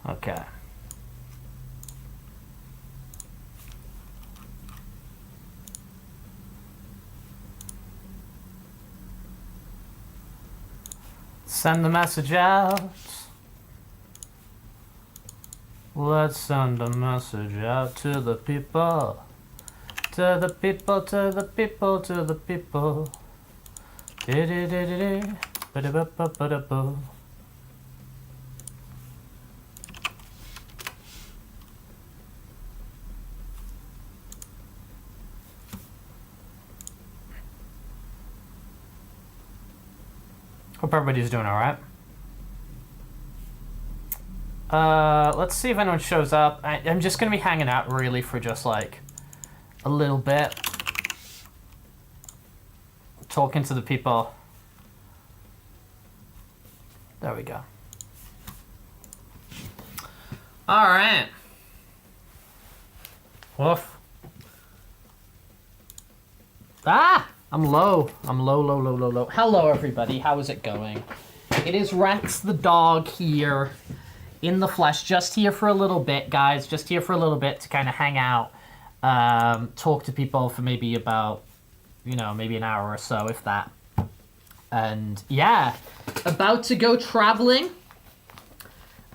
Okay. Send the message out. Let's send a message out to the people. To the people, to the people, to the people. Hope everybody's doing alright. Let's see if anyone shows up. I'm just gonna be hanging out really for just like a little bit. Talking to the people. There we go. Alright. Woof. Ah! I'm low. I'm low. Hello, everybody. How is it going? It is Rex the dog here in the flesh. Just here for a little bit, guys. Just here for a little bit to kind of hang out. Talk to people for maybe about, you know, maybe an hour or so, if that. And, yeah. About to go traveling.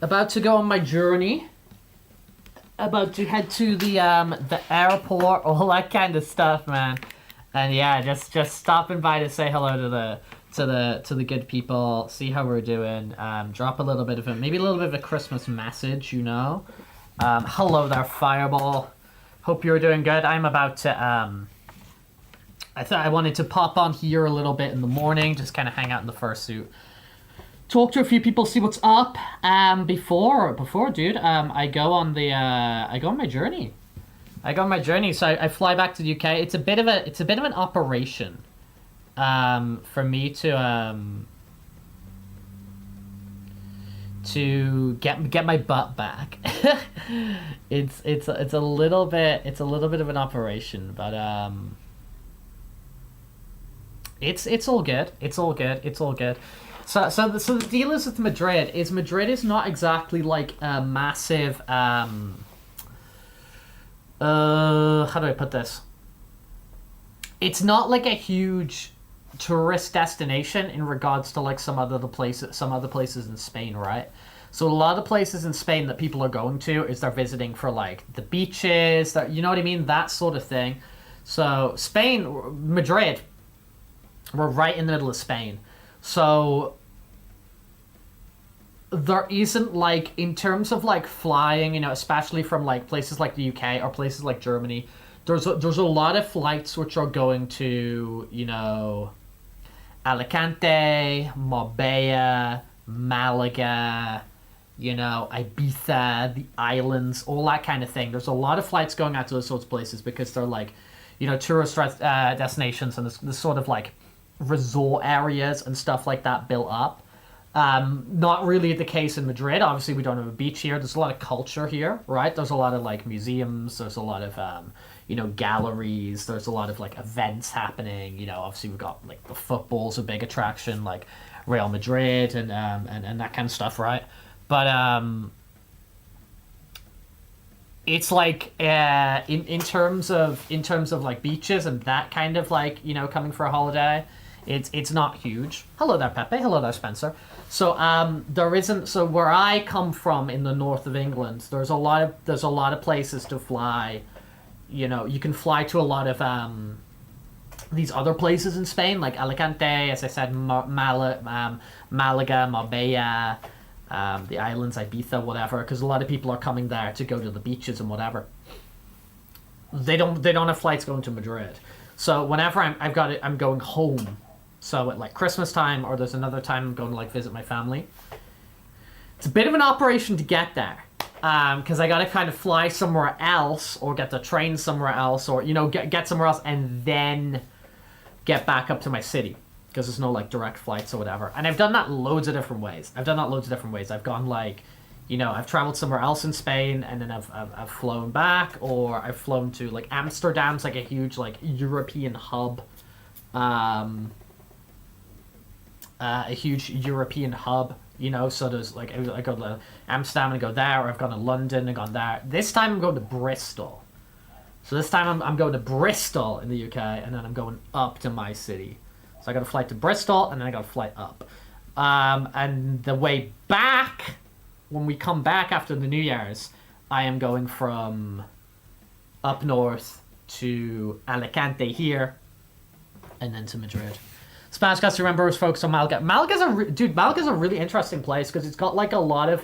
About to go on my journey. About to head to the airport. All that kind of stuff, man. And yeah, just stopping by to say hello to the good people, see how we're doing, drop a little bit of maybe a little bit of a Christmas message, you know. Hello there, Fireball. Hope you're doing good. I'm about to I thought I wanted to pop on here a little bit in the morning, just kind of hang out in the Fursuit. Talk to a few people, see what's up. Before, dude, I go on my journey. So I fly back to the UK. It's a bit of an operation, for me to get my butt back. it's a little bit of an operation, but it's all good. It's all good. So the deal is with Madrid is not exactly like a massive how do I put this? It's not like a huge tourist destination in regards to like some other places in Spain, right? So a lot of places in Spain that people are going to is they're visiting for like the beaches, that, you know what I mean, that sort of thing. So Spain, Madrid, we're right in the middle of Spain. So there isn't like, in terms of like flying, you know, especially from like places like the UK or places like Germany, there's a lot of flights which are going to, you know, Alicante, Marbella, Malaga, you know, Ibiza, the islands, all that kind of thing. There's a lot of flights going out to those sorts of places because they're like, you know, tourist destinations, and there's sort of like resort areas and stuff like that built up. Not really the case in Madrid. Obviously, we don't have a beach here. There's a lot of culture here, right? There's a lot of like museums. There's a lot of you know, galleries. There's a lot of like events happening. You know, obviously we've got like the football's a big attraction, like Real Madrid and that kind of stuff, right? But it's like in terms of like beaches and that kind of like, you know, coming for a holiday, it's not huge. Hello there, Pepe. Hello there, Spencer. So there isn't. So where I come from in the north of England, there's a lot of places to fly. You know, you can fly to a lot of these other places in Spain, like Alicante, as I said, Malaga, Marbella, the islands, Ibiza, whatever. Because a lot of people are coming there to go to the beaches and whatever. They don't have flights going to Madrid. So whenever I'm going home. So at like Christmas time, or there's another time I'm going to like visit my family. It's a bit of an operation to get there, because I got to kind of fly somewhere else, or get the train somewhere else, or, you know, get somewhere else and then get back up to my city, because there's no like direct flights or whatever. And I've done that loads of different ways. I've gone like, you know, I've traveled somewhere else in Spain and then I've flown back, or I've flown to like Amsterdam's like a huge like European hub, a huge European hub, you know. So there's like I go to Amsterdam and I go there, or I've gone to London and gone there. This time I'm going to Bristol. So this time I'm going to Bristol in the UK, and then I'm going up to my city. So I got a flight to Bristol, and then I got a flight up. And the way back, when we come back after the New Year's, I am going from up north to Alicante here, and then to Madrid. Spanish cast, remember, was focused on Malaga. Malaga's a really interesting place because it's got like a lot of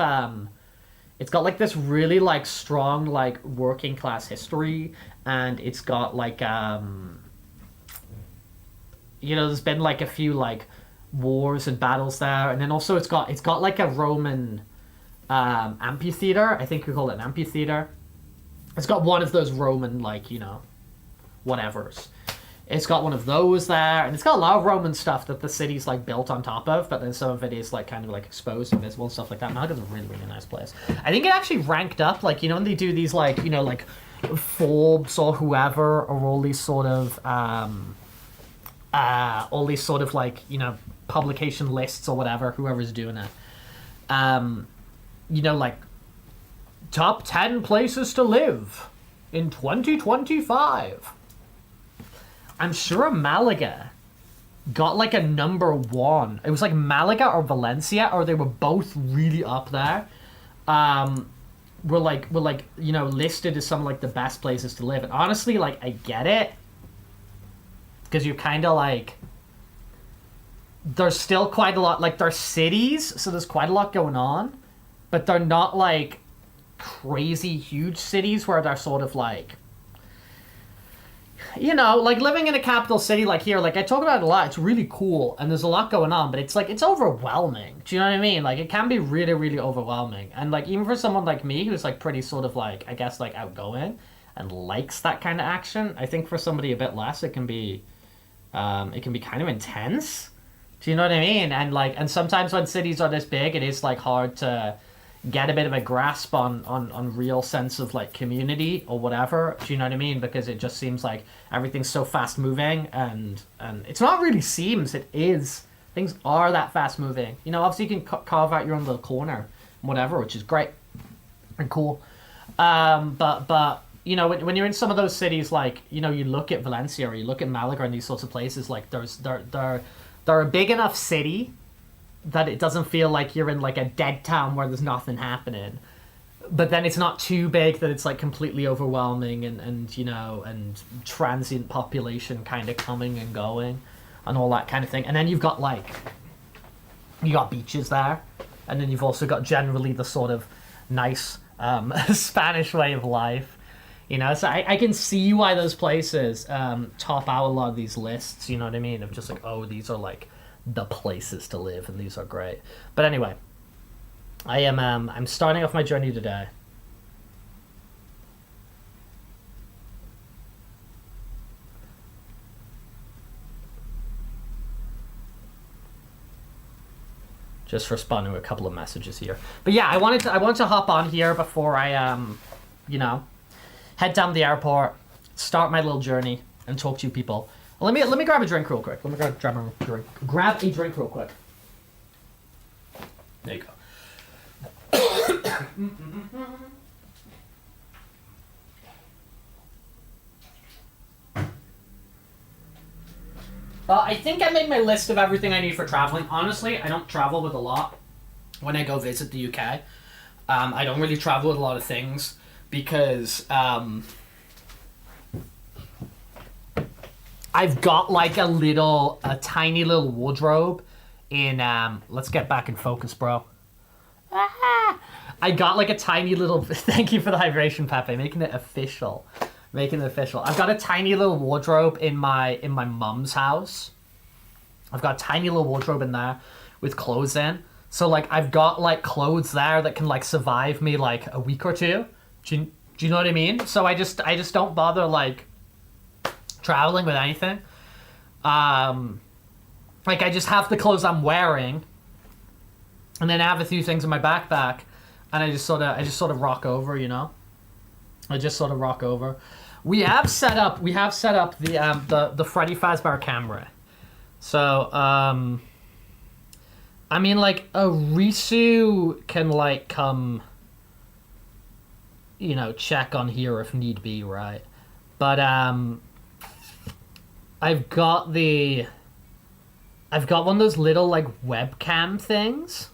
it's got like this really like strong like working class history, and it's got like you know, there's been like a few like wars and battles there, and then also it's got like a Roman amphitheater. I think we call it an amphitheater. It's got one of those Roman like, you know, whatevers. It's got one of those there, and it's got a lot of Roman stuff that the city's like built on top of, but then some of it is like kind of like exposed and visible and stuff like that. Malaga's a really, really nice place. I think it actually ranked up, like, you know, when they do these like, you know, like Forbes or whoever, or all these sort of like, you know, publication lists or whatever, whoever's doing it. You know, like top 10 places to live in 2025. I'm sure Malaga got like a number 1. It was like Malaga or Valencia, or they were both really up there. Were like, you know, listed as some of like the best places to live. And honestly, like, I get it, because you're kind of like, there's still quite a lot, like, they're cities, so there's quite a lot going on, but they're not like crazy huge cities where they're sort of like, you know, like living in a capital city like here, like I talk about it a lot, it's really cool and there's a lot going on, but it's like, it's overwhelming. Do you know what I mean? Like, it can be really, really overwhelming. And like, even for someone like me who's like pretty sort of like, I guess, like outgoing and likes that kind of action, I think for somebody a bit less, it can be kind of intense. Do you know what I mean? And like, and sometimes when cities are this big, it is like hard to get a bit of a grasp on real sense of like community or whatever. Do you know what I mean? Because it just seems like everything's so fast moving, and it's not really seems, it is. Things are that fast moving. You know, obviously you can carve out your own little corner, whatever, which is great and cool. But you know, when you're in some of those cities, like, you know, you look at Valencia or you look at Malaga and these sorts of places, like they're a big enough city that it doesn't feel like you're in like a dead town where there's nothing happening. But then it's not too big that it's like completely overwhelming and you know, and transient population kind of coming and going and all that kind of thing. And then you've got like, you got beaches there, and then you've also got generally the sort of nice Spanish way of life. You know, so I can see why those places top out a lot of these lists, you know what I mean? Of just like, oh, these are like the places to live and these are great. But anyway, I'm starting off my journey today. Just responding to a couple of messages here. But yeah, I wanted to hop on here before I you know, head down to the airport, start my little journey, and talk to you people. Let me grab a drink real quick. Grab a drink real quick. There you go. I think I made my list of everything I need for traveling. Honestly, I don't travel with a lot when I go visit the UK. I don't really travel with a lot of things because I've got like a tiny little wardrobe in, let's get back in focus, bro. I got like a tiny little, thank you for the hydration, Pepe, making it official. I've got a tiny little wardrobe in my mum's house. I've got a tiny little wardrobe in there with clothes in. So like, I've got like clothes there that can like survive me like a week or two. Do you know what I mean? So I just don't bother like traveling with anything. Like, I just have the clothes I'm wearing, and then I have a few things in my backpack, and I just sort of rock over, you know. I just sort of rock over. We have set up the Freddy Fazbear camera. So I mean, like, a Risu can, like, come, you know, check on here if need be, right? But I've got one of those little, like, webcam things.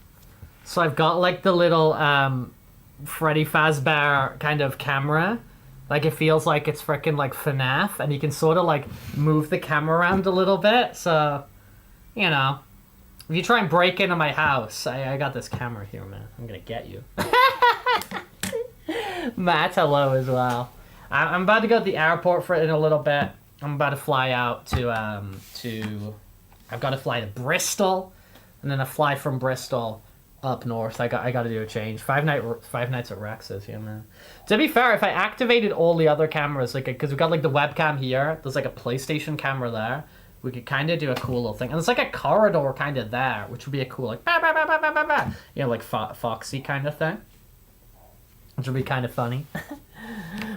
So I've got, like, the little Freddy Fazbear kind of camera. Like, it feels like it's freaking, like, FNAF, and you can sort of, like, move the camera around a little bit. So, you know, if you try and break into my house, I got this camera here, man. I'm gonna get you. Matt, hello as well. I'm about to go to the airport in a little bit. I'm about to fly out to I've got to fly to Bristol, and then I fly from Bristol up north. I got to do a change. 5 nights at Rex's, yeah, man. To be fair, if I activated all the other cameras, like, because we got like the webcam here, there's like a PlayStation camera there. We could kind of do a cool little thing, and there's like a corridor kind of there, which would be a cool like bah, bah, bah, bah, bah, bah, bah, you know, like Foxy kind of thing, which would be kind of funny.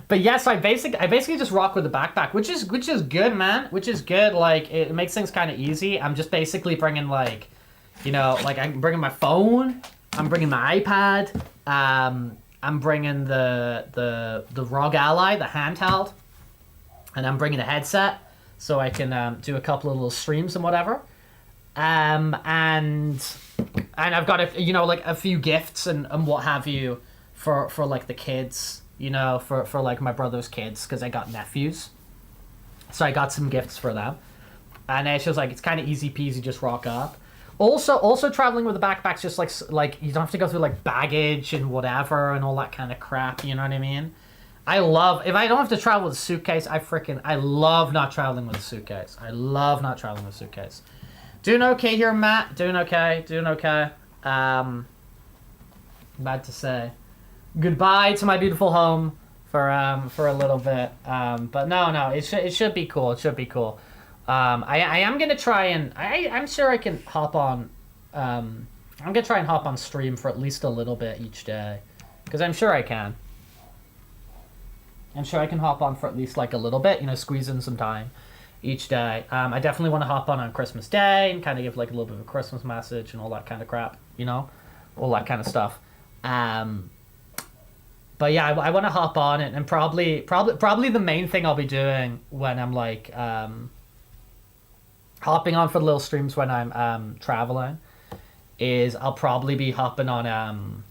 But yes, I basically just rock with the backpack, which is good, man. Which is good. Like, it makes things kind of easy. I'm just basically bringing, like, you know, like, I'm bringing my phone, I'm bringing my iPad, I'm bringing the ROG Ally, the handheld, and I'm bringing a headset so I can do a couple of little streams and whatever. And I've got you know, like, a few gifts and what have you for like the kids. You know, for like my brother's kids, because I got nephews. So I got some gifts for them. And it's just like, it's kind of easy peasy, just rock up. Also traveling with a backpack's just like you don't have to go through like baggage and whatever and all that kind of crap, you know what I mean? If I don't have to travel with a suitcase, I love not traveling with a suitcase. I love not traveling with a suitcase. Doing okay here, Matt. Doing okay. Bad to say goodbye to my beautiful home for a little bit, but no, it should be cool. I am gonna try and I'm sure I can hop on. I'm gonna try and hop on stream for at least a little bit each day, because I'm sure I can. I'm sure I can hop on for at least like a little bit, you know, squeeze in some time each day. I definitely want to hop on Christmas Day and kind of give like a little bit of a Christmas message and all that kind of crap, you know, all that kind of stuff. But yeah, I want to hop on it, and probably the main thing I'll be doing when I'm like hopping on for the little streams when I'm traveling is I'll probably be hopping on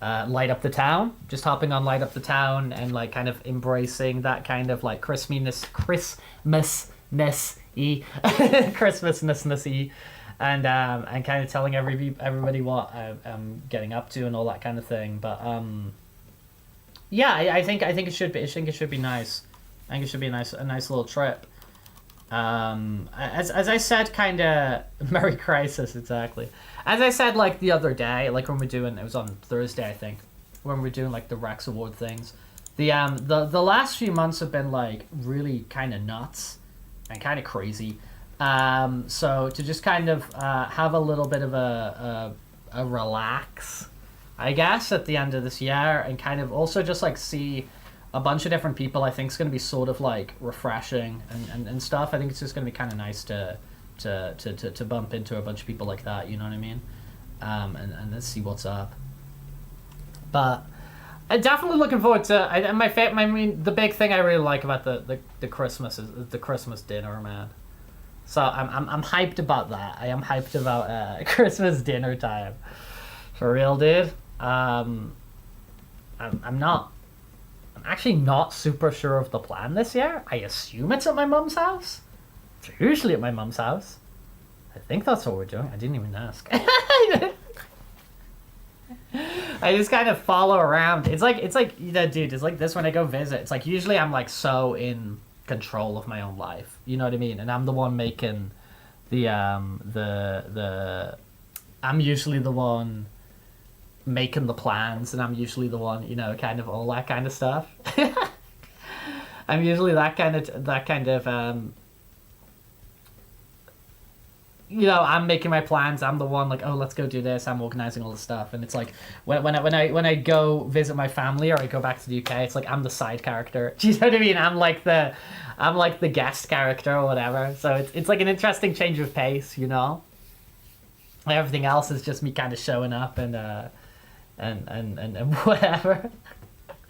Light Up the Town, just hopping on Light Up the Town and like kind of embracing that kind of like Christmasness-y, and kind of telling everybody what I'm getting up to and all that kind of thing. But yeah, I think it should be nice. I think it should be a nice little trip. As I said, kind of Merry Crisis, exactly. As I said, like the other day, like when it was on Thursday, I think, when we're doing like the Rex Award things. The last few months have been like really kind of nuts and kind of crazy. So to just kind of have a little bit of a relax, I guess, at the end of this year, and kind of also just like see a bunch of different people, I think is going to be sort of like refreshing and stuff. I think it's just going to be kind of nice to bump into a bunch of people like that, you know what I mean? And let's see what's up. But I'm definitely looking forward to. I mean, the big thing I really like about the Christmas is the Christmas dinner, man. So I'm hyped about that. I am hyped about Christmas dinner time, for real, dude. I'm actually not super sure of the plan this year. I assume it's at my mum's house. It's usually at my mum's house. I think that's what we're doing. I didn't even ask. I just kind of follow around. It's like you know, dude. It's like this when I go visit. It's like usually I'm like so in control of my own life. You know what I mean? And I'm the one making the I'm usually the one making the plans, and I'm usually the one, you know, kind of all that kind of stuff. I'm usually that kind of I'm making my plans. I'm the one like, oh, let's go do this. I'm organizing all the stuff, and it's like when I go visit my family or I go back to the UK, it's like I'm the side character. Do you know what I mean? I'm like the guest character or whatever. So it's like an interesting change of pace, Everything else is just me kind of showing up and whatever.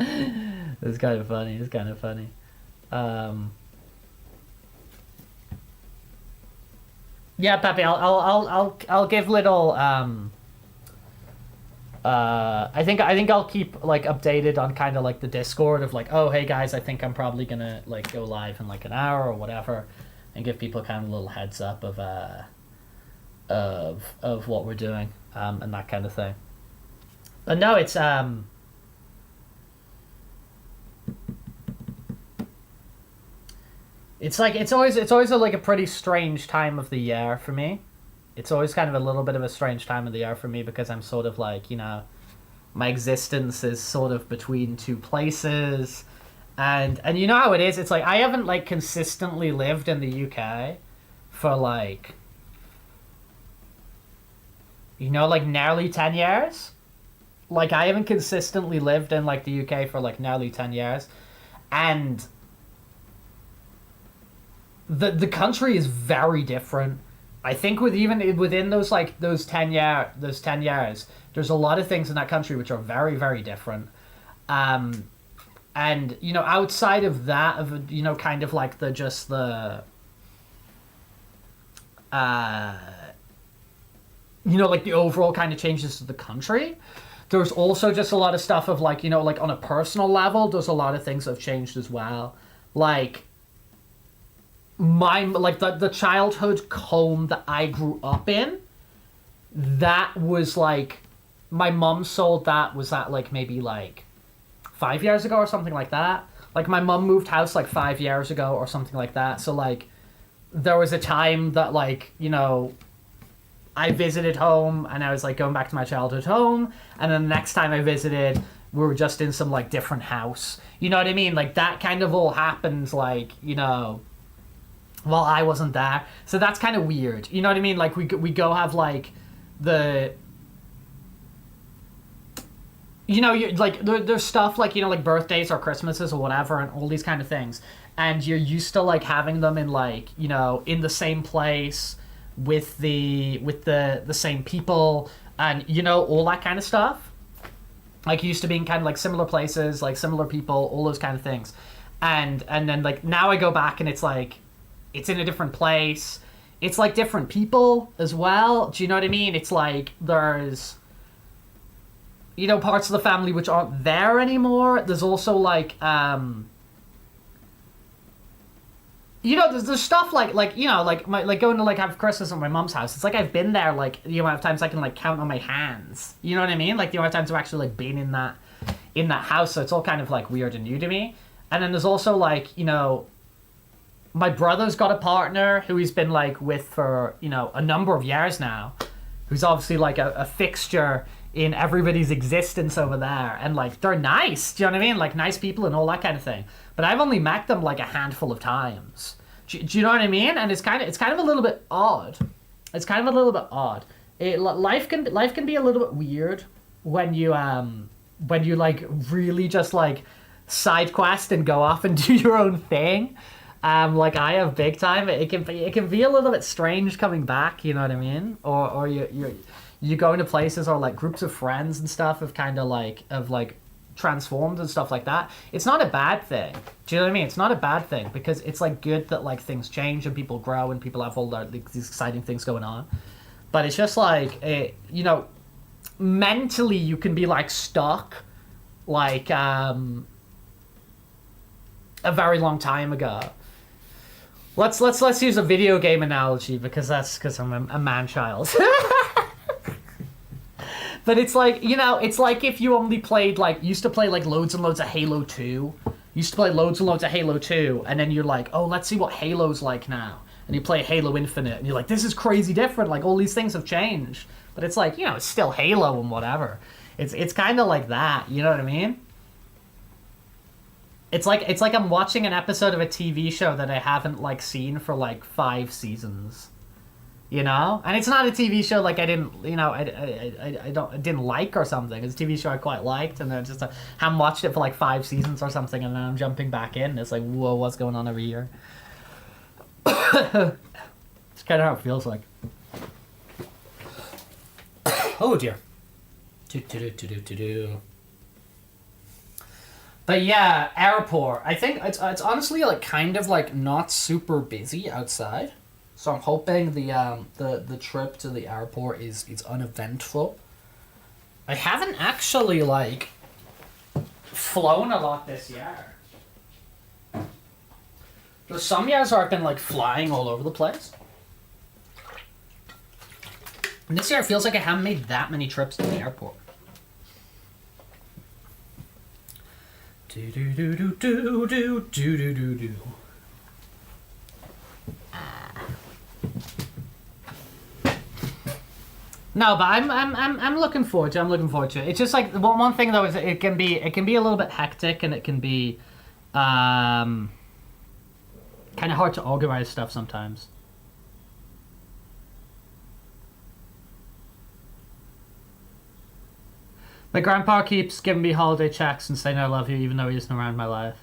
It's kind of funny. It's kind of funny. Yeah, Pepe, I'll give little. I think I'll keep like updated on kind of like the Discord of like, oh hey guys, I think I'm probably gonna like go live in like an hour or whatever, and give people kind of a little heads up of what we're doing and that kind of thing. But no, it's like it's always like a pretty strange time of the year for me. It's always kind of a little bit of a strange time of the year for me because I'm sort of like, my existence is sort of between two places. And you know how it is? It's like I haven't like consistently lived in the UK for like, like nearly 10 years. Like I haven't consistently lived in like the UK for like nearly 10 years. And the country is very different. I think within those 10 years, there's a lot of things in that country which are very, very different. And outside of that, kind of like like the overall kind of changes to the country. There's also just a lot of stuff of like, like on a personal level, there's a lot of things that have changed as well. Like the childhood home that I grew up in, that was like, my mom sold that, was that like maybe like 5 years ago or something like that. Like my mom moved house like 5 years ago or something like that. So like there was a time that like, I visited home and I was like going back to my childhood home, and then the next time I visited, we were just in some like different house. You know what I mean? Like that kind of all happens like, while I wasn't there. So that's kind of weird. You know what I mean? Like we go have like there's stuff like, like birthdays or Christmases or whatever and all these kind of things. And you're used to like having them in like, in the same place with the same people and, all that kind of stuff. Like used to being kind of like similar places, like similar people, all those kind of things. And then like now I go back and it's like, it's in a different place. It's like different people as well. Do you know what I mean? It's like there's, parts of the family which aren't there anymore. There's also like, there's stuff like going to like have Christmas at my mom's house. It's like I've been there like the amount of times I can like count on my hands. You know what I mean? Like the amount of times I've actually like been in that house. So it's all kind of like weird and new to me. And then there's also like, my brother's got a partner who he's been like with for, a number of years now, who's obviously like a fixture in everybody's existence over there. And like, they're nice. Do you know what I mean? Like nice people and all that kind of thing. But I've only met them like a handful of times. Do you know what I mean? And it's kind of a little bit odd. It's kind of a little bit odd. Life can be a little bit weird when you like really just like side quest and go off and do your own thing. Like I have big time. It can be a little bit strange coming back. You know what I mean? Or you go into places or like groups of friends and stuff have kind of like transformed and stuff like that. It's not a bad thing. Do you know what I mean? It's not a bad thing because it's like good that like things change and people grow and people have all these exciting things going on. But it's just like mentally you can be like stuck like a very long time ago. Let's use a video game analogy because I'm a man-child. But it's like, it's like if you only played used to play like loads and loads of Halo 2. Used to play loads and loads of Halo 2, and then you're like, oh, let's see what Halo's like now. And you play Halo Infinite, and you're like, this is crazy different. Like all these things have changed, but it's like, it's still Halo and whatever. It's kind of like that. You know what I mean? It's like I'm watching an episode of a TV show that I haven't like seen for like 5 seasons. You know, and it's not a TV show like I didn't, you know, I didn't like or something. It's a TV show I quite liked, and then just haven't watched it for like 5 seasons or something, and then I'm jumping back in. It's like, whoa, what's going on over here? It's kind of how it feels like. Oh dear. But yeah, airport. I think it's honestly like kind of like not super busy outside. So I'm hoping the trip to the airport is uneventful. I haven't actually like flown a lot this year. There's some years where I've been like flying all over the place. And this year it feels like I haven't made that many trips to the airport. Do do do do do do do do do do. No, but I'm looking forward to it. I'm looking forward to it. It's just like one thing though is it can be a little bit hectic, and it can be kind of hard to organize stuff sometimes. My grandpa keeps giving me holiday checks and saying I love you even though he isn't around my life.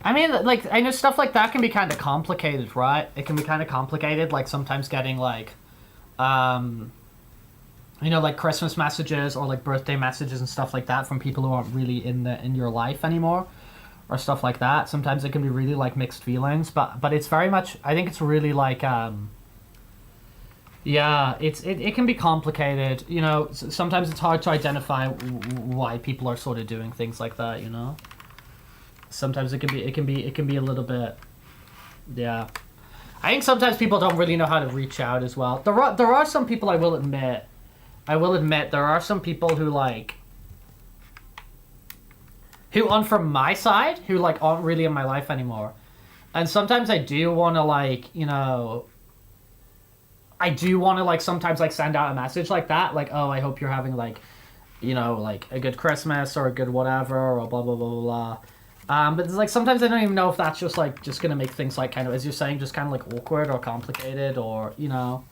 I mean, like, I know stuff like that can be kind of complicated, right? It can be kind of complicated, like sometimes getting like you know, like Christmas messages or like birthday messages and stuff like that from people who aren't really in your life anymore, or stuff like that. Sometimes it can be really like mixed feelings, but it's very much, I think it's really like yeah, it can be complicated. You know, sometimes it's hard to identify why people are sort of doing things like that. You know, sometimes it can be a little bit, yeah. I think sometimes people don't really know how to reach out as well. There are some people, I will admit there are some people who like, who on from my side, who like aren't really in my life anymore. And sometimes I do want to like, you know, I do want to like sometimes like send out a message like that, like, oh, I hope you're having like, you know, like a good Christmas or a good whatever or blah blah blah blah blah. But it's like sometimes I don't even know if that's just like just gonna make things like kind of, as you're saying, just kind of like awkward or complicated, or you know,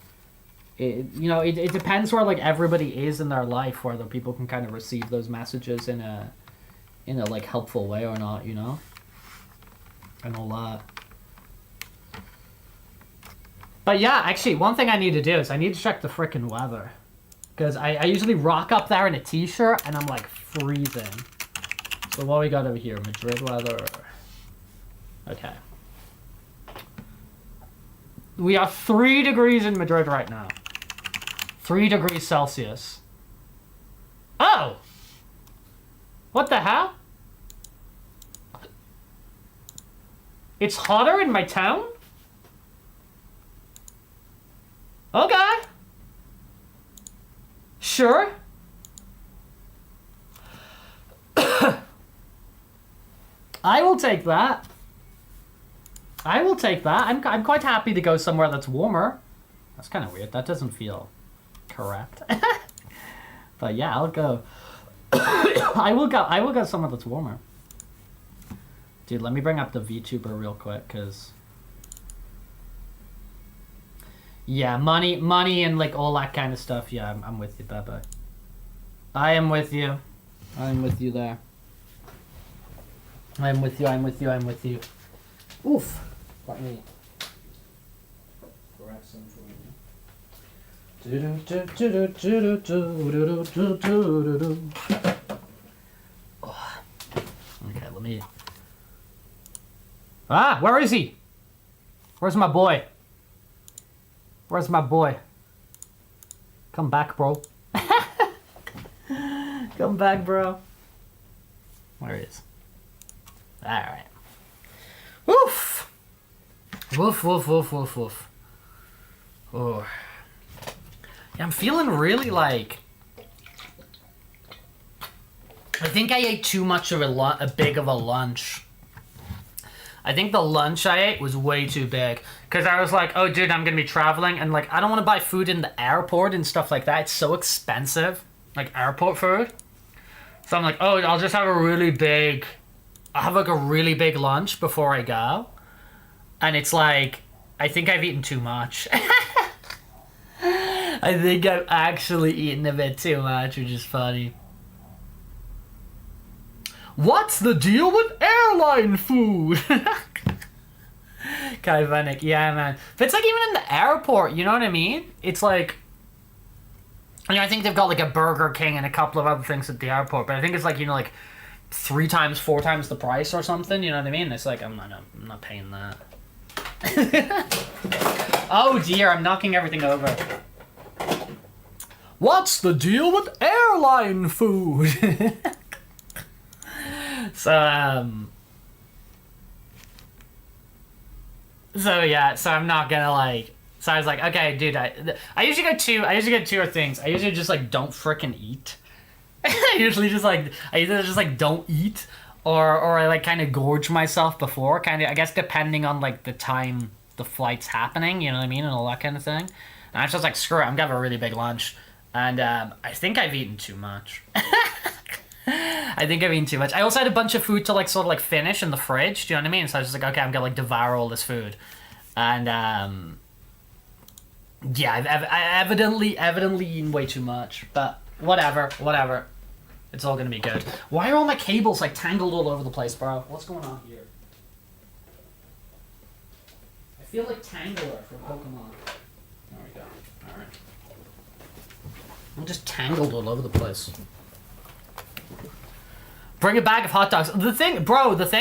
it depends where like everybody is in their life, whether people can kind of receive those messages in a like helpful way or not, you know, and all that. But yeah, actually, one thing I need to do is I need to check the frickin' weather, because I usually rock up there in a t-shirt and I'm like freezing. So what we got over here? Madrid weather. Okay. We are 3 degrees in Madrid right now. 3 degrees Celsius. Oh! What the hell? It's hotter in my town? Okay. Sure. I will take that. I will take that. I'm quite happy to go somewhere that's warmer. That's kind of weird. That doesn't feel correct. But yeah, I'll go. I will go somewhere that's warmer. Dude, let me bring up the VTuber real quick, cause yeah, money and like all that kind of stuff. Yeah, I'm with you, Bebe. I am with you. I'm with you there. I'm with you. Oof. Let me grab some for you. Okay, let me... Ah, where is he? Where's my boy? Where's my boy? Come back, bro. Come back, bro. Where he is? Alright. Woof! Woof, woof, woof, woof, woof. Oh. Yeah, I'm feeling really like... I think I ate too much of a big of a lunch. I think the lunch I ate was way too big. Because I was like, oh, dude, I'm going to be traveling. And, like, I don't want to buy food in the airport and stuff like that. It's so expensive. Like, airport food. So I'm like, oh, I'll just have a really big... I'll have, like, a really big lunch before I go. And it's like, I think I've eaten too much. I think I'm actually eating a bit too much, which is funny. What's the deal with airline food? Kind of funny. Yeah, man. But it's like even in the airport, you know what I mean? It's like, you know, I think they've got like a Burger King and a couple of other things at the airport, but I think it's like, you know, like 3 times, 4 times the price or something, you know what I mean? It's like, I'm not paying that. Oh dear, I'm knocking everything over. What's the deal with airline food? So yeah, so I'm not gonna like. So I was like, okay, dude, I usually get two things. I usually just like don't frickin' eat. I either just like don't eat, or I like kind of gorge myself before, kind of, I guess, depending on like the time the flight's happening, you know what I mean, and all that kind of thing. And I was just like, screw it, I'm gonna have a really big lunch, and I think I've eaten too much. I think I've eaten too much. I also had a bunch of food to like sort of like finish in the fridge. Do you know what I mean? So I was just like, okay, I'm gonna like devour all this food, and yeah, I've evidently eaten way too much. But whatever. It's all gonna be good. Why are all my cables like tangled all over the place, bro? What's going on here? I feel like Tangler from Pokemon. There we go. All right. I'm just tangled all over the place. Bring a bag of hot dogs. The thing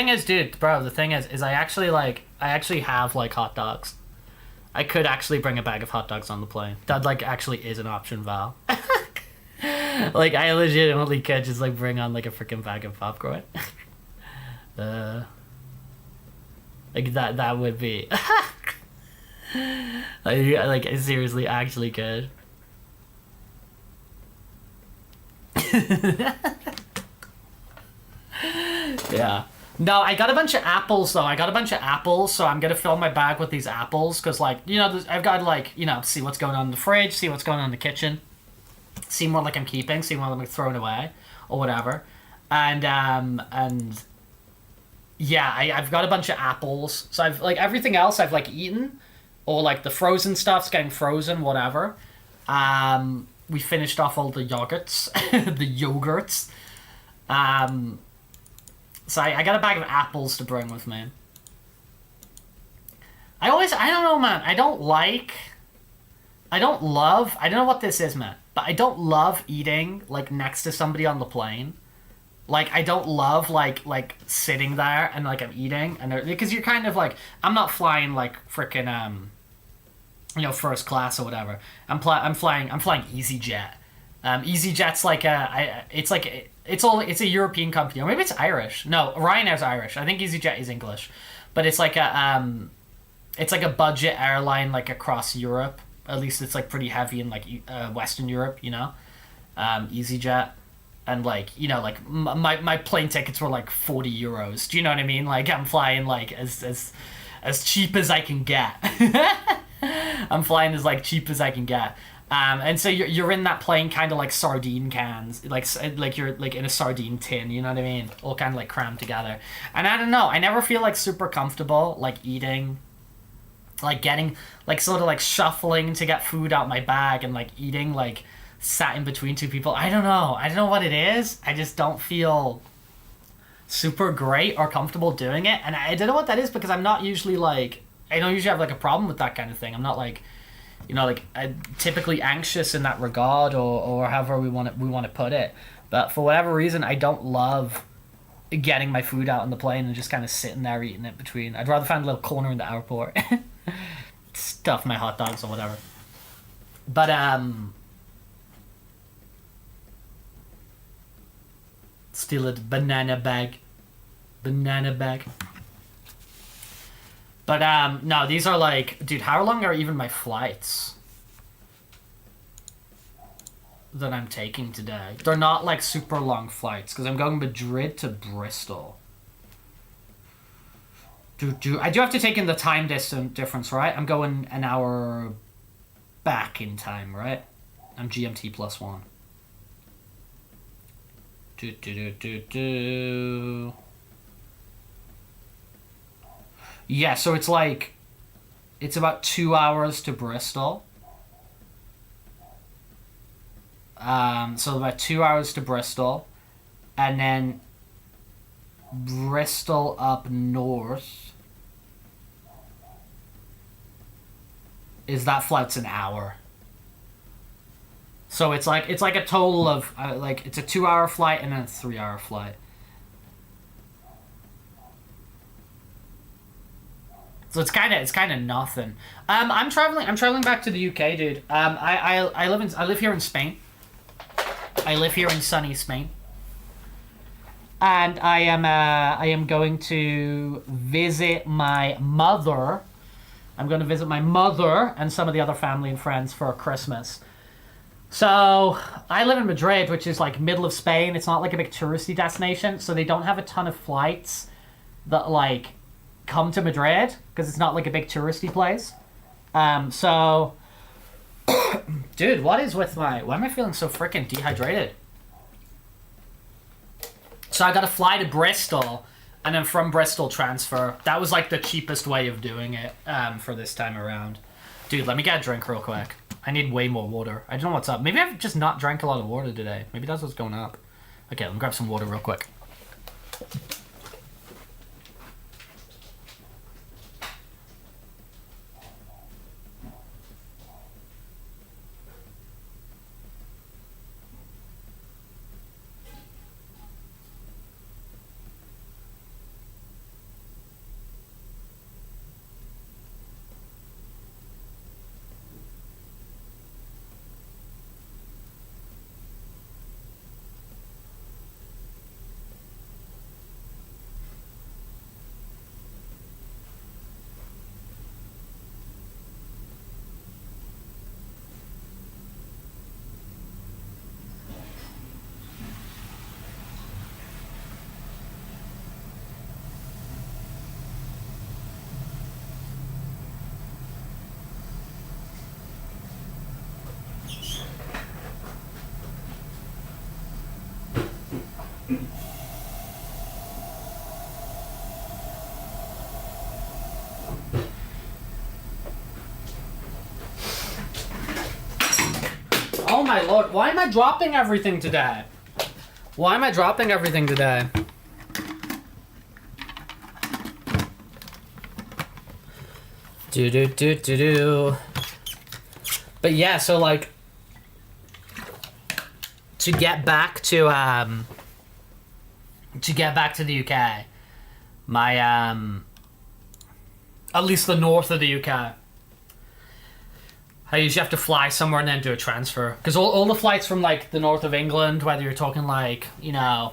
is I actually have like hot dogs. I could actually bring a bag of hot dogs on the plane. That like actually is an option, Val. Like I legitimately could just like bring on like a freaking bag of popcorn. Like that would be like I seriously actually could. Yeah. No, I got a bunch of apples, though. So I'm going to fill my bag with these apples, because, like, you know, I've got to, like, you know, see what's going on in the fridge, see what's going on in the kitchen, see what, like, I'm keeping, see what I'm throwing away, or whatever. And yeah, I've got a bunch of apples. So I've, like, everything else I've, like, eaten, or, like, the frozen stuff's getting frozen, whatever. We finished off all the yogurts, So I got a bag of apples to bring with me. I don't know, man. I don't know what this is, man, but I don't love eating, like, next to somebody on the plane. Like, I don't love, like sitting there and, like, I'm eating, and because you're kind of, like, I'm not flying, like, frickin', you know, first class or whatever. I'm flying EasyJet. EasyJet's like it's a European company, or maybe it's Irish. No, Ryanair's Irish. I think EasyJet is English, but it's like a budget airline, like, across Europe. At least it's like pretty heavy in like Western Europe, you know. EasyJet, and like, you know, like my plane tickets were like €40. Do you know what I mean? Like, I'm flying like as cheap as I can get. I'm flying as like cheap as I can get. And so you're in that plane kind of like sardine cans, like you're like in a sardine tin, you know what I mean? All kind of like crammed together. And I don't know, I never feel like super comfortable like eating, like getting like sort of like shuffling to get food out my bag and like eating like sat in between two people. I don't know what it is. I just don't feel super great or comfortable doing it. And I don't know what that is, because I'm not usually like, I don't usually have like a problem with that kind of thing. I'm not like, you know, like, typically anxious in that regard, or however we want to put it. But for whatever reason, I don't love getting my food out on the plane and just kind of sitting there eating it between. I'd rather find a little corner in the airport, stuff my hot dogs or whatever. But steal a banana bag. But, no, these are like, dude, how long are even my flights that I'm taking today? They're not like super long flights, because I'm going Madrid to Bristol. I do have to take in the time difference, right? I'm going an hour back in time, right? I'm GMT +1. Yeah, so it's like, it's about 2 hours to Bristol. So about 2 hours to Bristol, and then Bristol up north. Is that flight's an hour? So it's like a total of like it's a 2 hour flight and then a 3 hour flight. So it's kind of nothing. I'm traveling back to the UK, dude. I live here in Spain. I live here in sunny Spain. And I am going to visit my mother. I'm going to visit my mother and some of the other family and friends for Christmas. So I live in Madrid, which is like middle of Spain. It's not like a big touristy destination, so they don't have a ton of flights that like come to Madrid because it's not like a big touristy place. So, dude, what is with why am I feeling so freaking dehydrated? So I got to fly to Bristol, and then from Bristol transfer. That was like the cheapest way of doing it for this time around. Dude, let me get a drink real quick. I need way more water. I don't know what's up. Maybe I've just not drank a lot of water today. Maybe that's what's going up. Okay, let me grab some water real quick. Oh my lord, why am I dropping everything today? Why am I dropping everything today? Do. But yeah, so like to get back to the UK, my at least the north of the UK, I usually have to fly somewhere and then do a transfer. Because all the flights from, like, the north of England, whether you're talking, like, you know,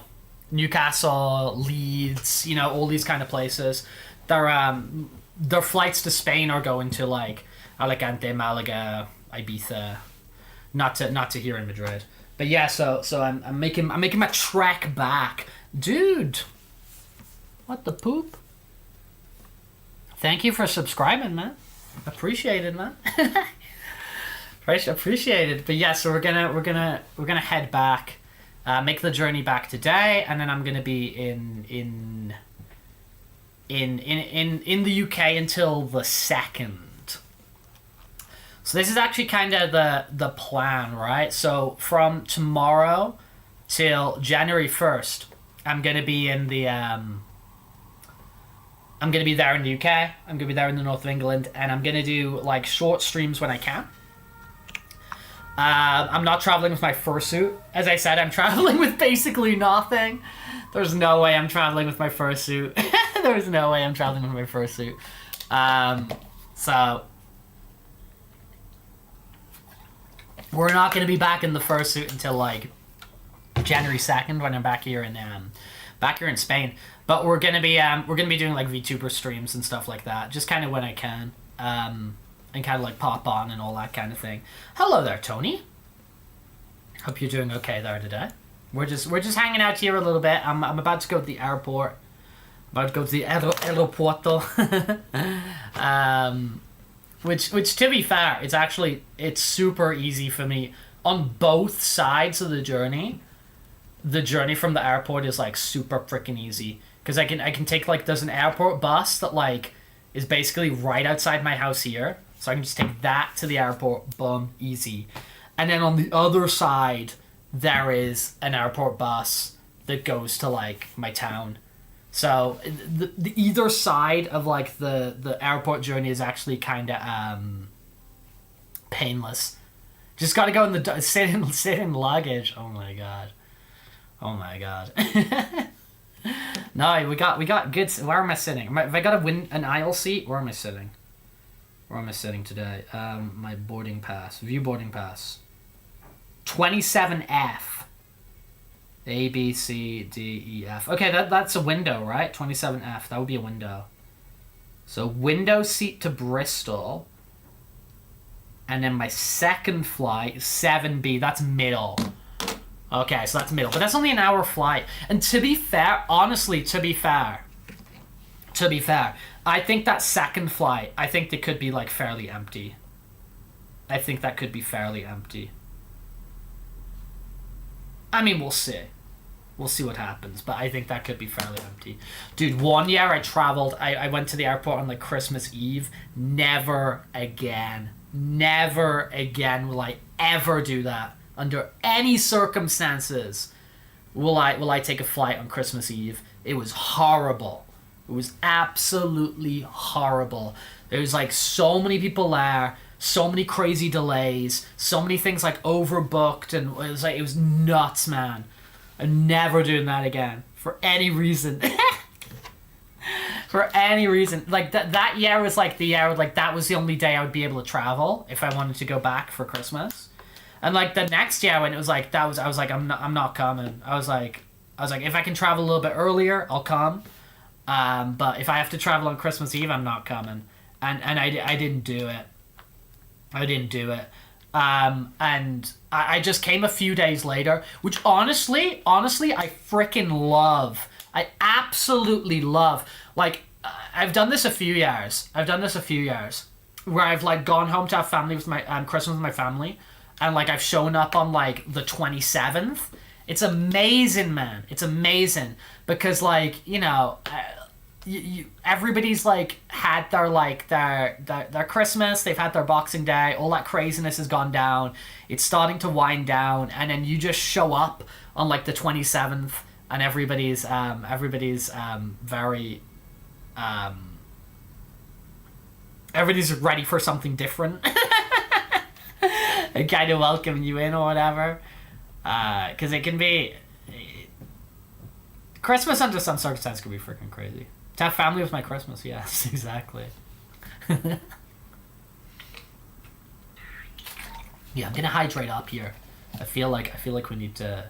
Newcastle, Leeds, you know, all these kind of places, their flights to Spain are going to, like, Alicante, Malaga, Ibiza, not to here in Madrid. But yeah, so I'm making my trek back. Dude, what the poop? Thank you for subscribing, man. Appreciate it, man. Appreciate it. But yeah, so we're gonna head back, make the journey back today, and then I'm gonna be in the UK until the 2nd. So this is actually kind of the plan, right? So from tomorrow till January 1st, I'm gonna be in the I'm gonna be there in the UK. I'm gonna be there in the north of England, and I'm gonna do like short streams when I can. I'm not traveling with my fursuit. As I said, I'm traveling with basically nothing. There's no way I'm traveling with my fursuit. There's no way I'm traveling with my fursuit. So we're not going to be back in the fursuit until like January 2nd when I'm back here in Spain. But we're gonna be doing like VTuber streams and stuff like that, just kind of when I can. And kind of like pop on and all that kind of thing. Hello there, Tony. Hope you're doing okay there today. We're just hanging out here a little bit. I'm about to go to the airport. About to go to the aeropuerto. Which to be fair, it's super easy for me on both sides of the journey. The journey from the airport is like super freaking easy because I can take like there's an airport bus that like is basically right outside my house here. So I can just take that to the airport, boom, easy. And then on the other side, there is an airport bus that goes to like my town. So the either side of like the airport journey is actually kind of painless. Just gotta go in the sit in luggage. Oh my god. No, we got good. Where am I sitting? Have I got to win an aisle seat? Where am I sitting? Where am I sitting today? My boarding pass. View boarding pass. 27F. A, B, C, D, E, F. Okay, that's a window, right? 27F. That would be a window. So window seat to Bristol. And then my second flight, 7B. That's middle. Okay, so that's middle. But that's only an hour flight. And to be fair, honestly, to be fair, I think that second flight, I think it could be like fairly empty. I think that could be fairly empty. I mean, we'll see. We'll see what happens, but I think that could be fairly empty. Dude, one year I traveled, I went to the airport on like Christmas Eve. Never again will I ever do that. Under any circumstances will I take a flight on Christmas Eve. It was horrible. It was absolutely horrible. There was like so many people there, so many crazy delays, so many things like overbooked, and it was nuts, man. I'm never doing that again for any reason. For any reason. Like that year was like the year like that was the only day I would be able to travel if I wanted to go back for Christmas. And like the next year when it was like I was like I'm not coming. I was like if I can travel a little bit earlier, I'll come. But if I have to travel on Christmas Eve, I'm not coming. And I didn't do it. And I just came a few days later, which honestly I freaking love. I absolutely love. Like I've done this a few years. Where I've like gone home to have family with my Christmas with my family. And like I've shown up on like the 27th. It's amazing, man. It's amazing because like everybody's like had their Christmas. They've had their Boxing Day. All that craziness has gone down. It's starting to wind down, and then you just show up on like the 27th, and everybody's very everybody's ready for something different. And kind of welcoming you in or whatever, because it can be Christmas under some circumstances could be freaking crazy. To have family with my Christmas, yes, exactly. Yeah, I'm gonna hydrate up here. I feel like we need to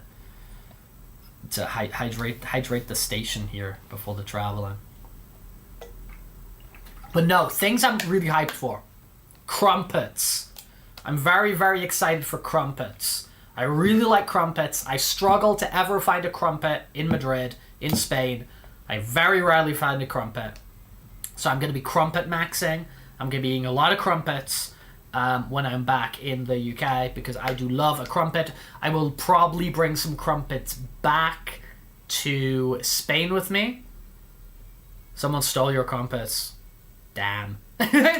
hydrate the station here before the traveling. But no, things I'm really hyped for. Crumpets. I'm very, very excited for crumpets. I really like crumpets. I struggle to ever find a crumpet in Madrid, in Spain. I very rarely find a crumpet. So I'm going to be crumpet maxing. I'm going to be eating a lot of crumpets when I'm back in the UK because I do love a crumpet. I will probably bring some crumpets back to Spain with me. Someone stole your crumpets. Damn.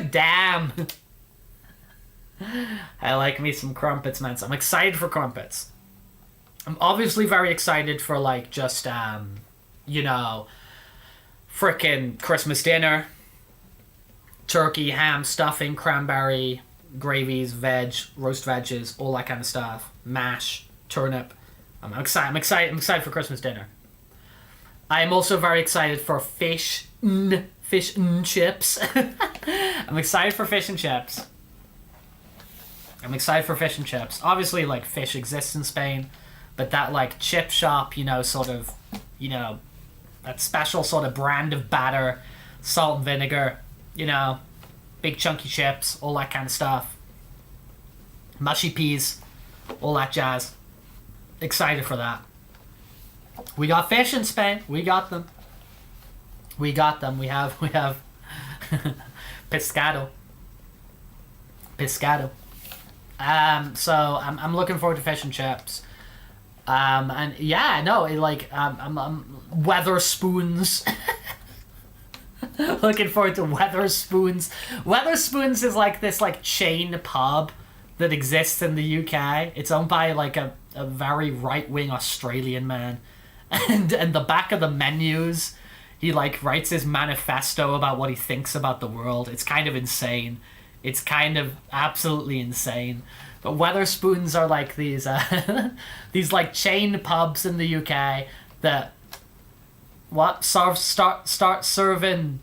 Damn. I like me some crumpets, man. So I'm excited for crumpets. I'm obviously very excited for like just frickin' Christmas dinner. Turkey, ham, stuffing, cranberry, gravies, veg, roast veggies, all that kind of stuff. Mash, turnip. I'm excited for Christmas dinner. I am also very excited for fish and chips. I'm excited for fish and chips. Obviously, like, fish exists in Spain, but that, like, chip shop, that special sort of brand of batter, salt and vinegar, big chunky chips, all that kind of stuff. Mushy peas, all that jazz. Excited for that. We got fish in Spain. We got them. We have pescado. So I'm looking forward to fish and chips. And yeah, no, I'm Weatherspoons. Looking forward to Weatherspoons. Weatherspoons is like this like chain pub that exists in the UK. It's owned by like a a very right-wing Australian man, and the back of the menus, he like writes his manifesto about what he thinks about the world. It's kind of insane. It's kind of absolutely insane. But Weatherspoons are like these these like chain pubs in the UK that start serving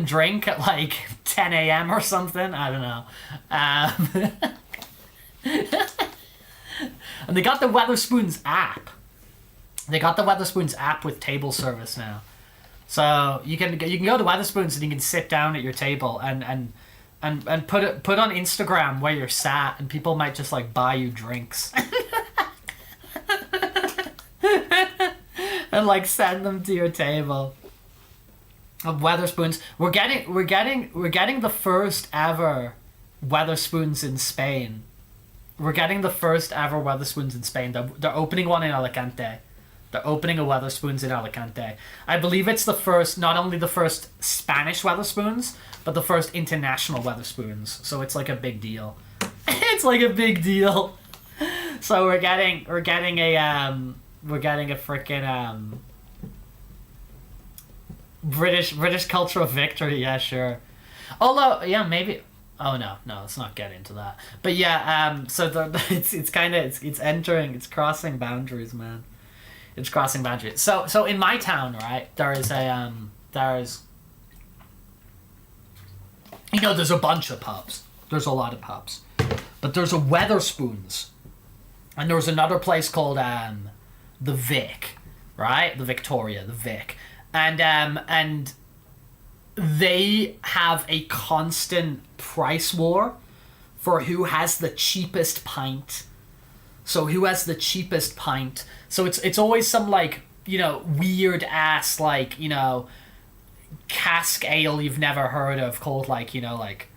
drink at like 10 a.m. or something. I don't know. And they got the Weatherspoons app. They got the Weatherspoons app with table service now. So you can go to Weatherspoons and you can sit down at your table and put on Instagram where you're sat, and people might just like buy you drinks. And like send them to your table. Of Weatherspoons. We're getting the first ever Weatherspoons in Spain. We're getting the first ever Weatherspoons in Spain. They're opening one in Alicante. They're opening a Weatherspoons in Alicante. I believe it's the first, not only the first Spanish Weatherspoons, but the first international Weatherspoons. So it's like a big deal. It's like a big deal. So we're getting a freaking British cultural victory. Yeah, sure. Although, yeah, maybe. Oh no, let's not get into that. But yeah, so it's crossing boundaries, man. It's crossing boundaries. So in my town, right, there's a there's a bunch of pubs. There's a lot of pubs, but there's a Weatherspoons, and there's another place called the Vic, right? The Victoria, the Vic, and they have a constant price war for who has the cheapest pint. So who has the cheapest pint? So it's always some like, weird ass like, cask ale you've never heard of called like, like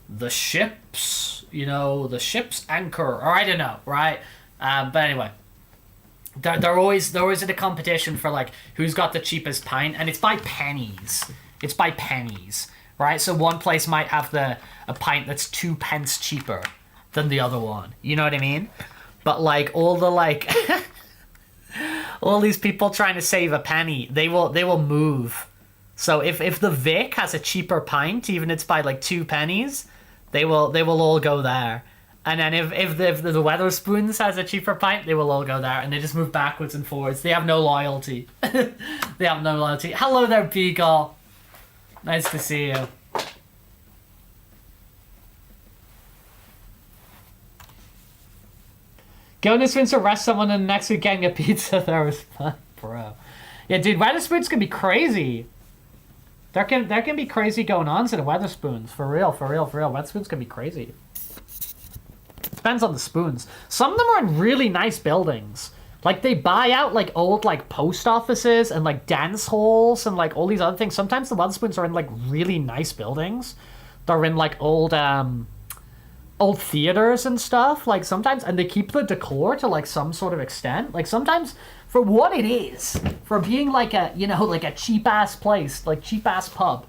the ship's anchor, or I don't know, right? But anyway, they're always in a competition for like who's got the cheapest pint, and it's by pennies. It's by pennies, right? So one place might have a pint that's 2 pence cheaper than the other one. You know what I mean? But like all the like all these people trying to save a penny, they will move. So if the Vic has a cheaper pint, even if it's by like 2 pennies, they will all go there. And then if the Weatherspoons has a cheaper pint, they will all go there, and they just move backwards and forwards. They have no loyalty. They have no loyalty. Hello there, Beagle. Nice to see you. Go to Swins to arrest someone, and next week getting a pizza. That was fun, bro. Yeah, dude, Weatherspoons can be crazy. There can be crazy going ons at Weatherspoons. For real. Weatherspoons can be crazy. Depends on the spoons. Some of them are in really nice buildings. Like, they buy out, like, old, like, post offices and, like, dance halls and, like, all these other things. Sometimes the Weatherspoons are in, like, really nice buildings. They're in, like, old theaters and stuff. Like, sometimes... And they keep the decor to, like, some sort of extent. Like, sometimes, for what it is, for being, like, a, like, a cheap-ass place, like, cheap-ass pub,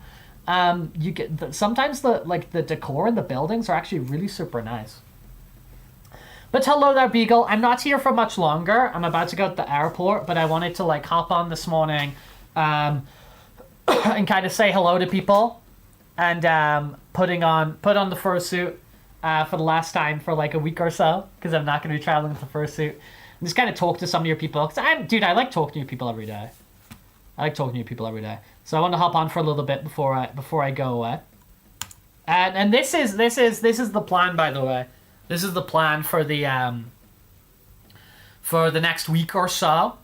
you get... Sometimes, the decor in the buildings are actually really super nice. But hello there, Beagle. I'm not here for much longer. I'm about to go to the airport, but I wanted to like hop on this morning and kind of say hello to people and put on the fursuit for the last time for like a week or so, because I'm not going to be traveling with the fursuit. And just kind of talk to some of your people. Cause I like talking to you people every day. So I want to hop on for a little bit before I go away. And this is the plan, by the way. This is the plan for the next week or so.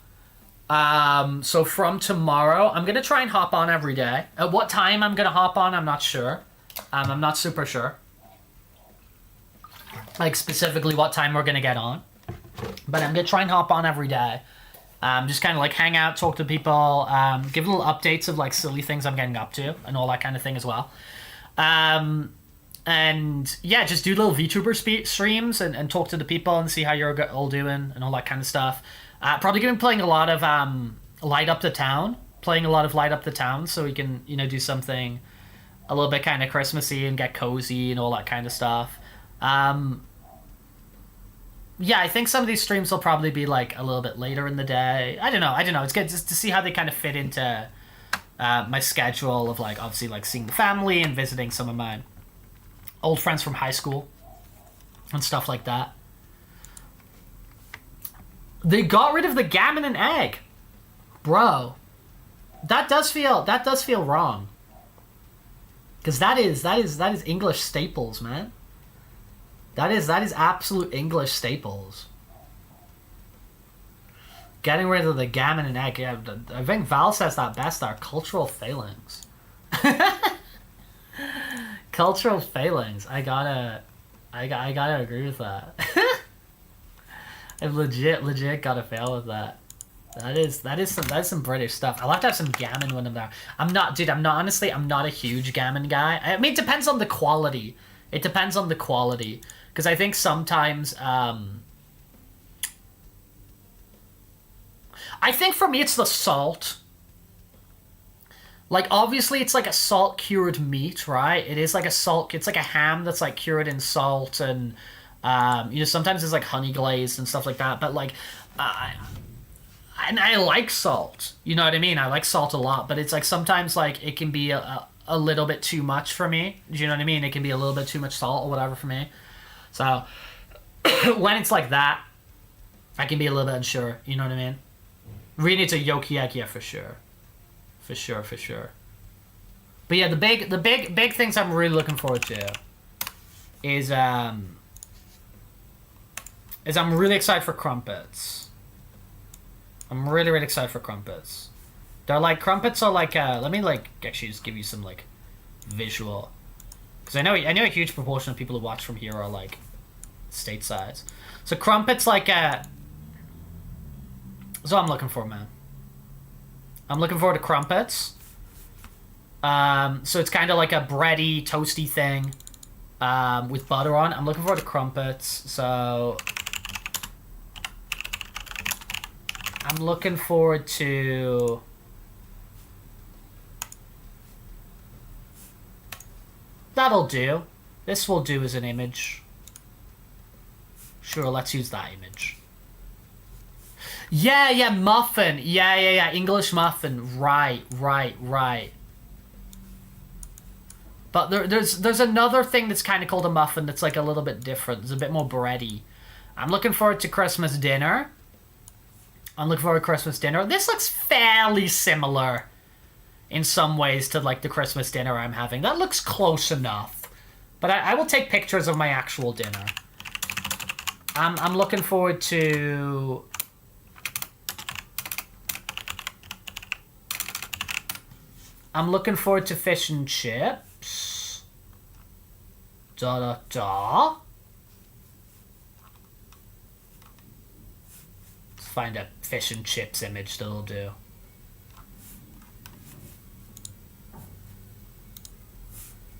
So from tomorrow, I'm gonna try and hop on every day. At what time I'm gonna hop on, I'm not sure. I'm not super sure. Like specifically what time we're gonna get on, but I'm gonna try and hop on every day. Just kind of like hang out, talk to people, give little updates of like silly things I'm getting up to and all that kind of thing as well. And yeah, just do little VTuber streams and talk to the people and see how you're all doing and all that kind of stuff. Probably going to be playing a lot of Light Up the Town. So we can, do something a little bit kind of Christmassy and get cozy and all that kind of stuff. Yeah, I think some of these streams will probably be like a little bit later in the day. I don't know. It's good just to see how they kind of fit into my schedule of like obviously like seeing the family and visiting some of my old friends from high school and stuff like that. They got rid of the gammon and egg, bro. That does feel wrong. Because that is English staples, man. That is absolute English staples. Getting rid of the gammon and egg. Yeah, I think Val says that best. Are cultural failings. Cultural failings. I gotta agree with that. I've legit gotta fail with that. That is some British stuff. I'll have to have some gammon when I'm there. I'm not a huge gammon guy. I mean, it depends on the quality. Because I think sometimes, I think for me it's the salt. Like, obviously it's like a salt-cured meat, right? It's like a ham that's like cured in salt and, sometimes it's like honey glazed and stuff like that. But like, and I like salt. You know what I mean? I like salt a lot, but it's like sometimes like it can be a little bit too much for me. Do you know what I mean? It can be a little bit too much salt or whatever for me. So when it's like that, I can be a little bit unsure. You know what I mean? Really need to yoki yeah, for sure. For sure. But yeah, the big things I'm really looking forward to is I'm really excited for crumpets. I'm really excited for crumpets. They're like, crumpets are like, let me like actually just give you some like visual. Because I know a huge proportion of people who watch from here are like stateside. So crumpets like, that's what I'm looking for, man. I'm looking forward to crumpets. So it's kind of like a bready, toasty thing with butter on. I'm looking forward to crumpets. So I'm looking forward to... That'll do. This will do as an image. Sure, let's use that image. Yeah, muffin. Yeah. English muffin. Right. But there's another thing that's kind of called a muffin that's like a little bit different. It's a bit more bready. I'm looking forward to Christmas dinner. This looks fairly similar in some ways to like the Christmas dinner I'm having. That looks close enough. But I will take pictures of my actual dinner. I'm looking forward to... fish and chips. Da. Let's find a fish and chips image that'll do.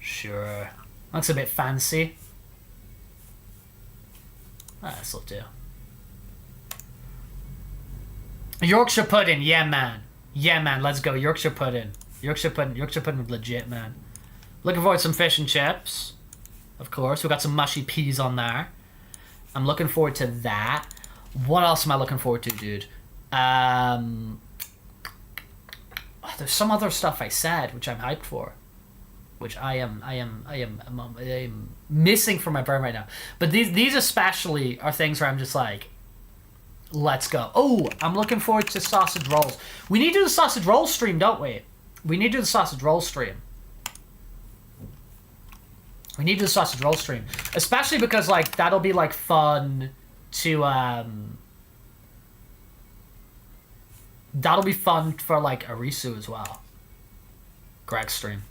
Sure. Looks a bit fancy. This'll do. Yorkshire pudding, yeah man, let's go. Yorkshire pudding legit, man. Looking forward to some fish and chips. Of course, we got some mushy peas on there. I'm looking forward to that. What else am I looking forward to, dude? There's some other stuff I said which I'm hyped for, which I am missing from my brain right now. But these especially are things where I'm just like, let's go. Oh, I'm looking forward to sausage rolls. We need to do the sausage roll stream, don't we? Especially because like that'll be like fun to that'll be fun for like Arisu as well. Greg's stream.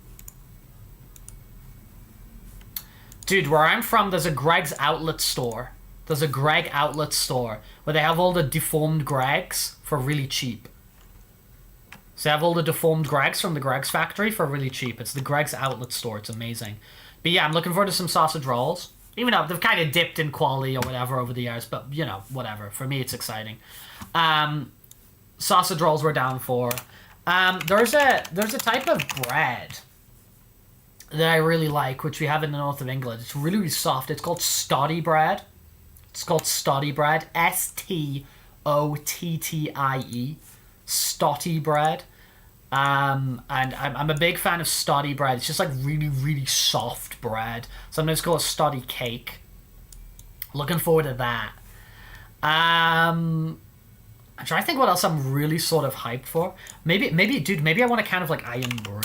Dude, where I'm from, there's a Greg's outlet store. There's a Greg outlet store where they have all the deformed Gregs for really cheap. So they have all the deformed Gregs from the Greg's factory for really cheap. It's the Greg's outlet store. It's amazing. But yeah, I'm looking forward to some sausage rolls. Even though they've kind of dipped in quality or whatever over the years, but you know, whatever. For me, it's exciting. Sausage rolls we're down for. There's a type of bread that I really like, which we have in the north of England. It's really, really soft. It's called stoddy bread. It's called Stotty bread. Stottie. Stotty bread. And I'm a big fan of Stotty bread. It's just like really, really soft bread. Sometimes it's called a Stotty cake. Looking forward to that. I'm trying to think what else I'm really sort of hyped for. Maybe, dude, maybe I want to kind of like Iron Brew.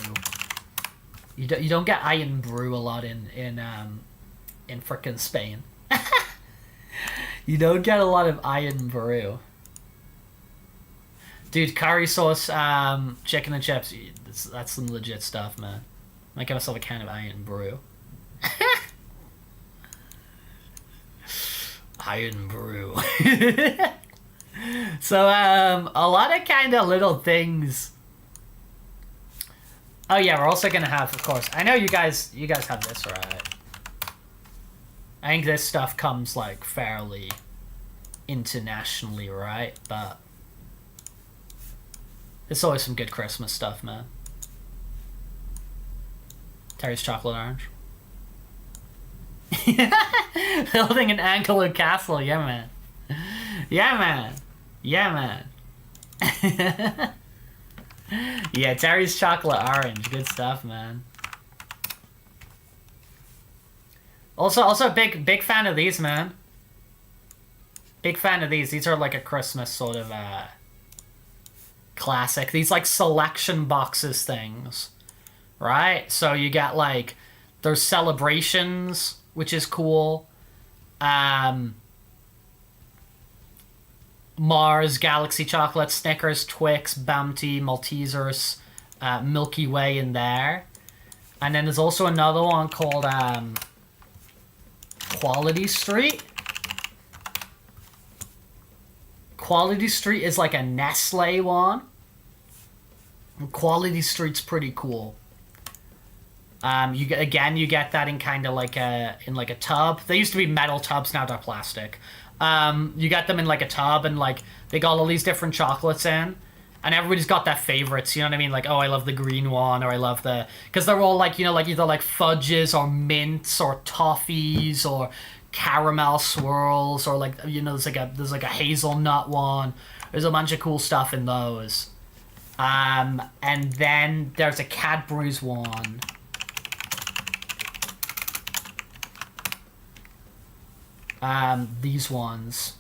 You don't get Iron Brew a lot in frickin' Spain. You don't get a lot of Iron Brew. Dude, curry sauce, chicken and chips, that's some legit stuff, man. Might get myself a can of Iron Brew. Iron Brew. So, a lot of kind of little things. Oh yeah, we're also gonna have, of course, I know you guys have this, right? I think this stuff comes, like, fairly internationally, right? But it's always some good Christmas stuff, man. Terry's chocolate orange. Building an Anglo castle, yeah, man. Yeah, man. Yeah, man. Yeah, Terry's chocolate orange. Good stuff, man. Also big fan of these, man. Big fan of these. These are like a Christmas sort of classic. These like selection boxes things. Right? So you get like there's celebrations, which is cool. Mars, Galaxy Chocolate, Snickers, Twix, Bounty, Maltesers, Milky Way in there. And then there's also another one called Quality Street. Quality Street is like a Nestle one. Quality Street's pretty cool. You get that in kind of like a tub. They used to be metal tubs, now they're plastic. You get them in like a tub, and like they got all these different chocolates in, and everybody's got their favorites. You know what I mean? Like, oh, I love the green one, or I love the, because they're all like, you know, like either like fudges or mints or toffees or caramel swirls, or like, you know, there's like a hazelnut one. There's a bunch of cool stuff in those. And then there's a Cadbury's one. These ones.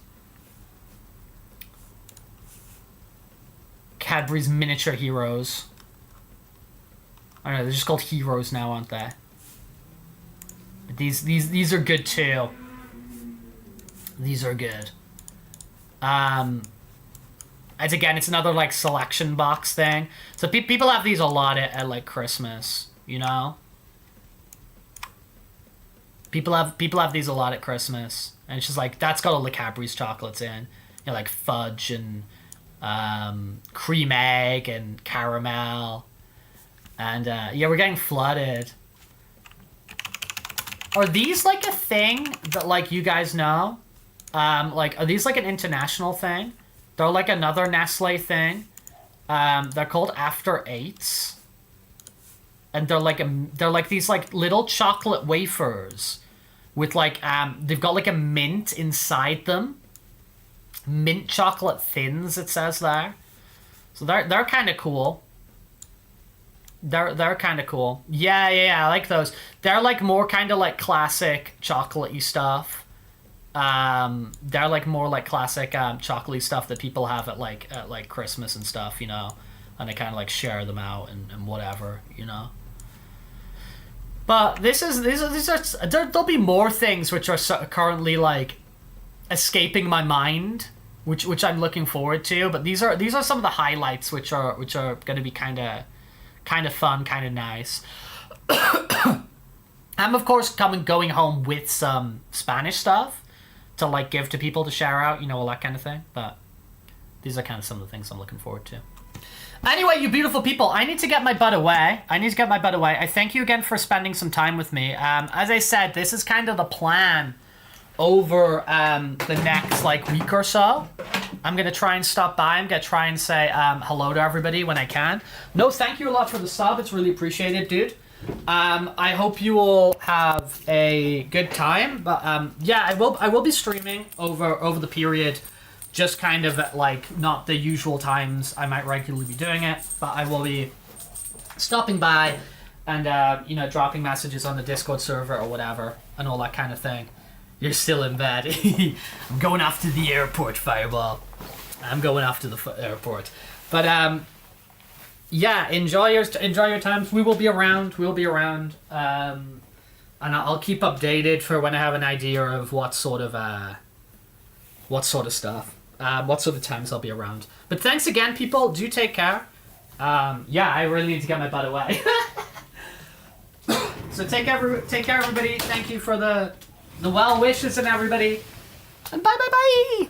Cadbury's Miniature Heroes. I don't know, they're just called Heroes now, aren't they? But these are good too. These are good. It's another like selection box thing. So people have these a lot at like Christmas, you know? People have these a lot at Christmas, and it's just like that's got all the Cadbury's chocolates in, you know, like fudge and cream egg and caramel, and yeah, we're getting flooded. Are these like a thing that like you guys know? Like, are these like an international thing? They're like another Nestle thing. They're called After Eights. And they're like these like little chocolate wafers with like they've got like a mint inside them. Mint chocolate thins, it says there. So they're kind of cool. They're kind of cool. Yeah, I like those. They're like more kind of like classic chocolatey stuff. They're like more like classic chocolatey stuff that people have at like Christmas and stuff, you know, and they kind of like share them out and whatever, you know. But these are there'll be more things which are currently like escaping my mind, which I'm looking forward to. But these are some of the highlights which are going to be kind of fun, kind of nice. I'm of course going home with some Spanish stuff to like give to people to share out, you know, all that kind of thing. But these are kind of some of the things I'm looking forward to. Anyway, you beautiful people, I need to get my butt away. I thank you again for spending some time with me. As I said, this is kind of the plan over the next like week or so. I'm gonna try and stop by. I'm gonna try and say hello to everybody when I can. No, thank you a lot for the sub. It's really appreciated, dude. I hope you all have a good time. But yeah, I will be streaming over the period, just kind of at like not the usual times I might regularly be doing it, but I will be stopping by and you know, dropping messages on the Discord server or whatever and all that kind of thing. You're still in bed. I'm going off to the airport, Fireball. I'm going off to the airport. But yeah, enjoy your times. We will be around. And I'll keep updated for when I have an idea of what sort of stuff, what sort of times I'll be around. But thanks again, people. Do take care. Yeah, I really need to get my butt away. So take care, everybody. Thank you for the well wishes and everybody. And bye.